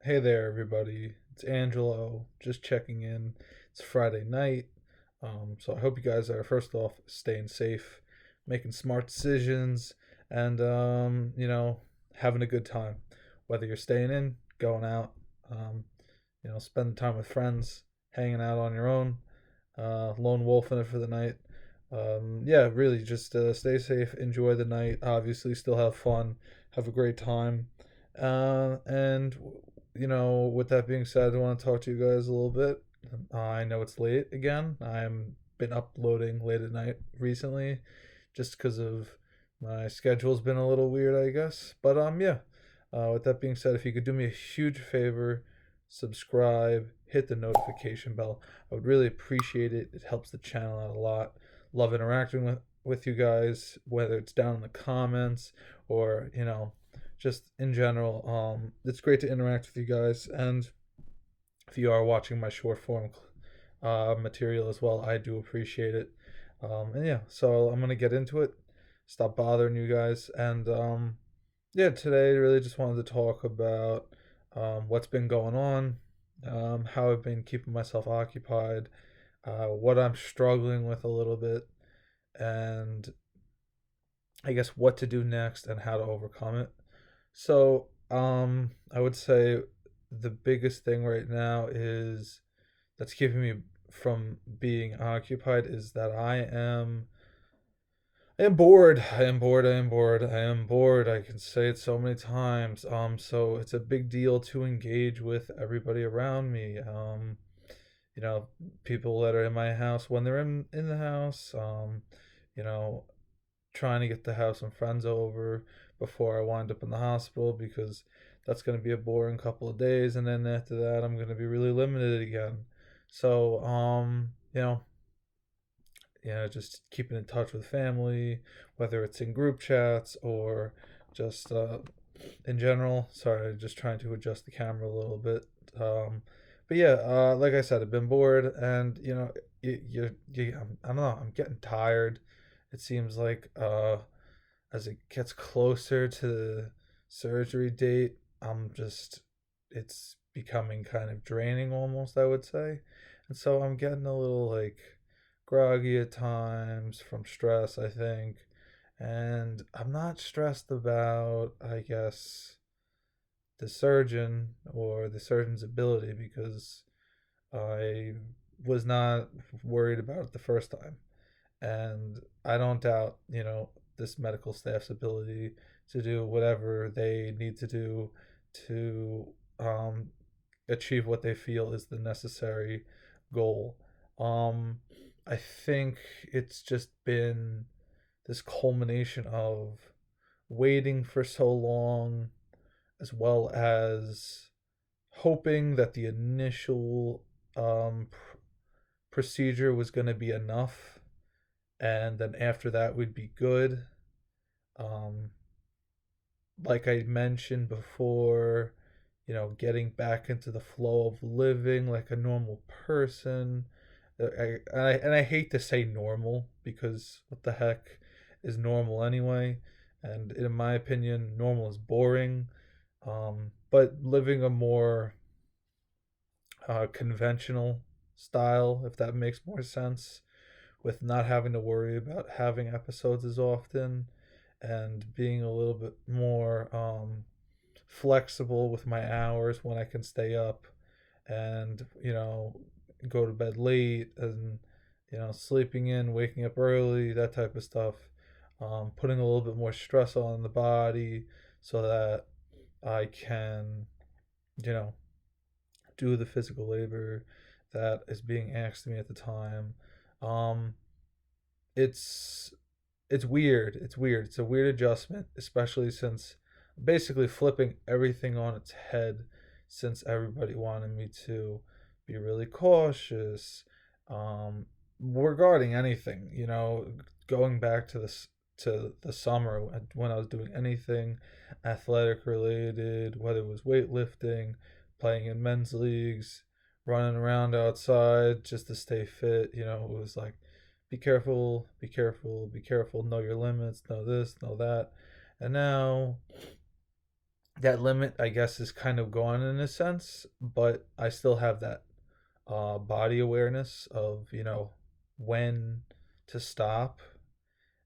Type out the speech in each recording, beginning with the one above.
Hey there, everybody. It's Angelo, just checking in. It's Friday night. So I hope you guys are, first off, staying safe, making smart decisions, and, having a good time. Whether you're staying in, going out, um, spending time with friends, hanging out on your own, lone wolf in it for the night. Yeah, really, just stay safe, enjoy the night, obviously, still have fun, have a great time. And with that being said, I want to talk to you guys a little bit. I know it's late again. I'm been uploading late at night recently, just because of my schedule's been a little weird, I guess. But yeah. With that being said, if you could do me a huge favor, subscribe, hit the notification bell. I would really appreciate it. It helps the channel out a lot. Love interacting with you guys, whether it's down in the comments or just in general. It's great to interact with you guys, and if you are watching my short form material as well, I do appreciate it. And yeah, so I'm gonna get into it. Stop bothering you guys, and yeah, today really just wanted to talk about what's been going on, how I've been keeping myself occupied, what I'm struggling with a little bit, and I guess what to do next and how to overcome it. So, I would say the biggest thing right now is that's keeping me from being occupied is that I am bored. I am bored. I am bored. I am bored. I can say it so many times. So it's a big deal to engage with everybody around me. You know, people that are in my house when they're in the house. You know, trying to get to have some friends over before I wind up in the hospital because that's going to be a boring couple of days, and then after that, I'm going to be really limited again. So, just keeping in touch with family, whether it's in group chats or just in general. Sorry, just trying to adjust the camera a little bit. But yeah, like I said, I've been bored, and I don't know, I'm getting tired. It seems like as it gets closer to the surgery date, it's becoming kind of draining almost, I would say. And so I'm getting a little like groggy at times from stress, I think. And I'm not stressed about, I guess, the surgeon or the surgeon's ability because I was not worried about it the first time. And I don't doubt, this medical staff's ability to do whatever they need to do to um, achieve what they feel is the necessary goal. Um, I think it's just been this culmination of waiting for so long, as well as hoping that the initial procedure was going to be enough, and then after that would be good. Um, like I mentioned before, getting back into the flow of living like a normal person. And I hate to say normal because what the heck is normal anyway? And in my opinion, normal is boring. But living a more conventional style, if that makes more sense, with not having to worry about having episodes as often and being a little bit more flexible with my hours when I can stay up and go to bed late and sleeping in, waking up early, that type of stuff. Putting a little bit more stress on the body so that I can you know do the physical labor that is being asked of me at the time. Um, it's it's weird. It's weird. It's a weird adjustment, especially since basically flipping everything on its head since everybody wanted me to be really cautious um, regarding anything, going back to the summer when I was doing anything athletic related, whether it was weightlifting, playing in men's leagues, running around outside just to stay fit, it was like be careful, be careful, be careful, know your limits, know this, know that. And now, that limit, I guess, is kind of gone in a sense, but I still have that body awareness of, when to stop.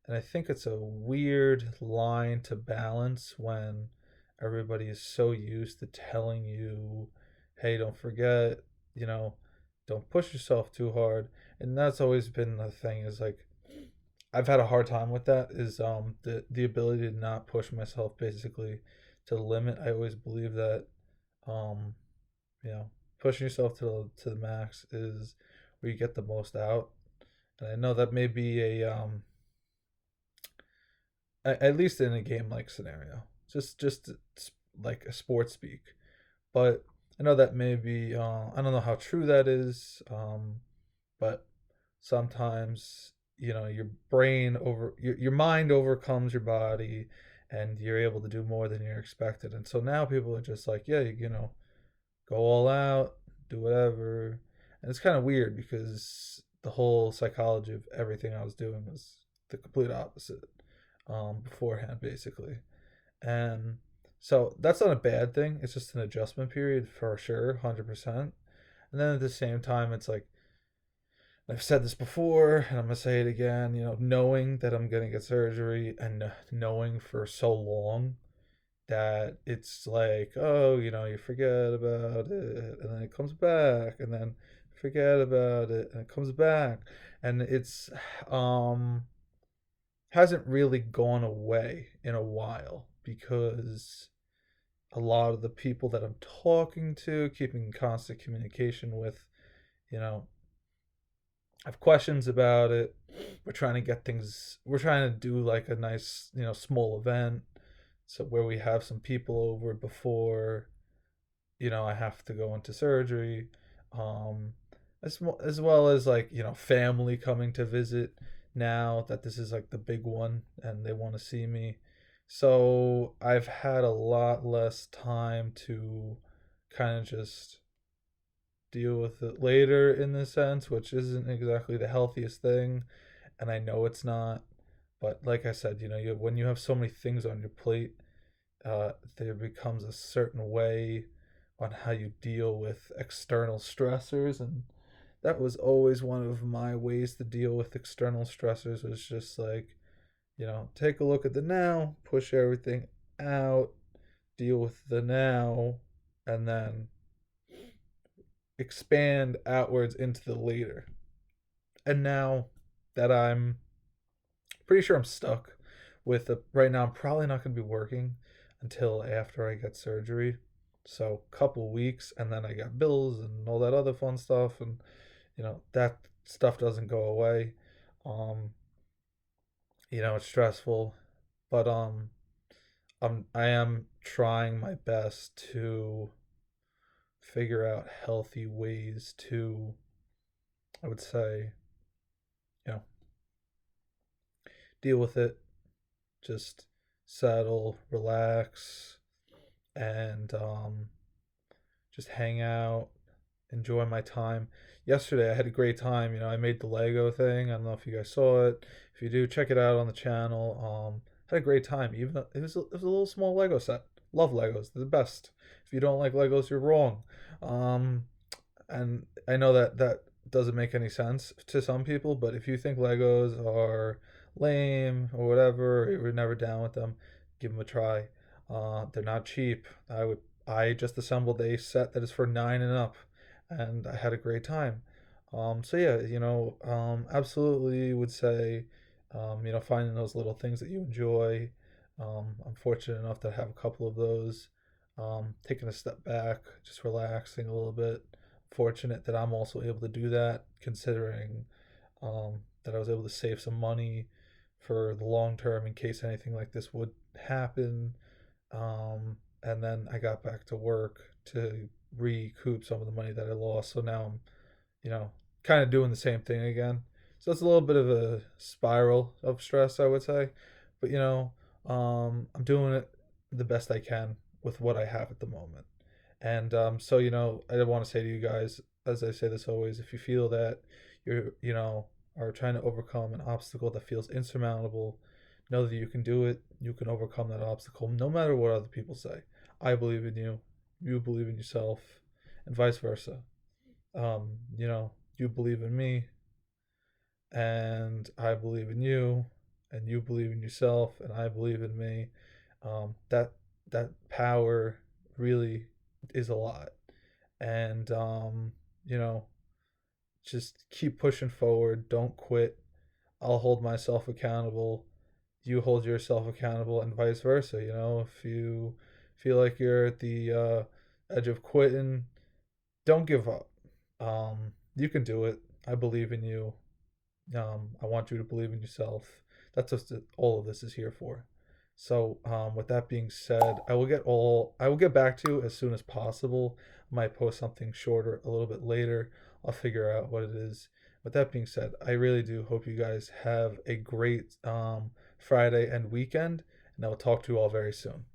And I think it's a weird line to balance when everybody is so used to telling you, hey, don't forget, you know, don't push yourself too hard. And that's always been the thing, is like, I've had a hard time with that, is the ability to not push myself basically to the limit. I always believe that um you know pushing yourself to the max is where you get the most out. And I know that may be at least in a game like scenario, just like a sports speak. But I know that may be I don't know how true that is, but sometimes your your mind overcomes your body, and you're able to do more than you're expected. And so now people are just like, yeah, go all out, do whatever. And it's kind of weird because the whole psychology of everything I was doing was the complete opposite beforehand, basically. And so that's not a bad thing. It's just an adjustment period for sure, 100%. And then at the same time, it's like, I've said this before and I'm going to say it again, knowing that I'm going to get surgery, and knowing for so long that it's like, oh, you forget about it and then it comes back, and then forget about it and it comes back. And it's hasn't really gone away in a while, because a lot of the people that I'm talking to, keeping constant communication with, you know, have questions about it. We're trying to do like a nice, small event, so where we have some people over before, I have to go into surgery. Um, as well as, like, family coming to visit now that this is like the big one and they want to see me. So I've had a lot less time to kind of just deal with it later, in this sense, which isn't exactly the healthiest thing. And I know it's not. But like I said, when you have so many things on your plate, there becomes a certain way on how you deal with external stressors. And that was always one of my ways to deal with external stressors, was just like, take a look at the now, push everything out, deal with the now, and then expand outwards into the later. And now that I'm pretty sure I'm stuck with right now, I'm probably not going to be working until after I get surgery. So couple weeks, and then I got bills and all that other fun stuff, and that stuff doesn't go away. Um, it's stressful, but I am trying my best to figure out healthy ways to, I would say, you know, deal with it. Just settle, relax, and just hang out, enjoy my time. Yesterday I had a great time. I made the Lego thing. I don't know if you guys saw it. If you do, check it out on the channel. Had a great time. Even though it was a little small Lego set. Love Legos. They're the best. If you don't like Legos, you're wrong. Um, and I know that that doesn't make any sense to some people, but if you think Legos are lame or whatever, or you're never down with them, give them a try. They're not cheap. I just assembled a set that is for 9 and up, and I had a great time. So yeah, absolutely would say, finding those little things that you enjoy. I'm fortunate enough to have a couple of those. Taking a step back, just relaxing a little bit. Fortunate that I'm also able to do that, considering that I was able to save some money for the long term in case anything like this would happen. And then I got back to work to recoup some of the money that I lost. So now I'm, you know, kind of doing the same thing again. So it's a little bit of a spiral of stress, I would say. But, I'm doing it the best I can with what I have at the moment. And so, I want to say to you guys, as I say this always, if you feel that you're, are trying to overcome an obstacle that feels insurmountable, know that you can do it. You can overcome that obstacle no matter what other people say. I believe in you, you believe in yourself, and vice versa. You believe in me, and I believe in you, and you believe in yourself, and I believe in me. That power really is a lot, and you know, just keep pushing forward. Don't quit. I'll hold myself accountable. You hold yourself accountable, and vice versa. If you feel like you're at the edge of quitting, don't give up. You can do it. I believe in you. I want you to believe in yourself. That's just all of this is here for. So, with that being said, I will get back to you as soon as possible. I might post something shorter a little bit later. I'll figure out what it is. With that being said, I really do hope you guys have a great Friday and weekend, and I will talk to you all very soon.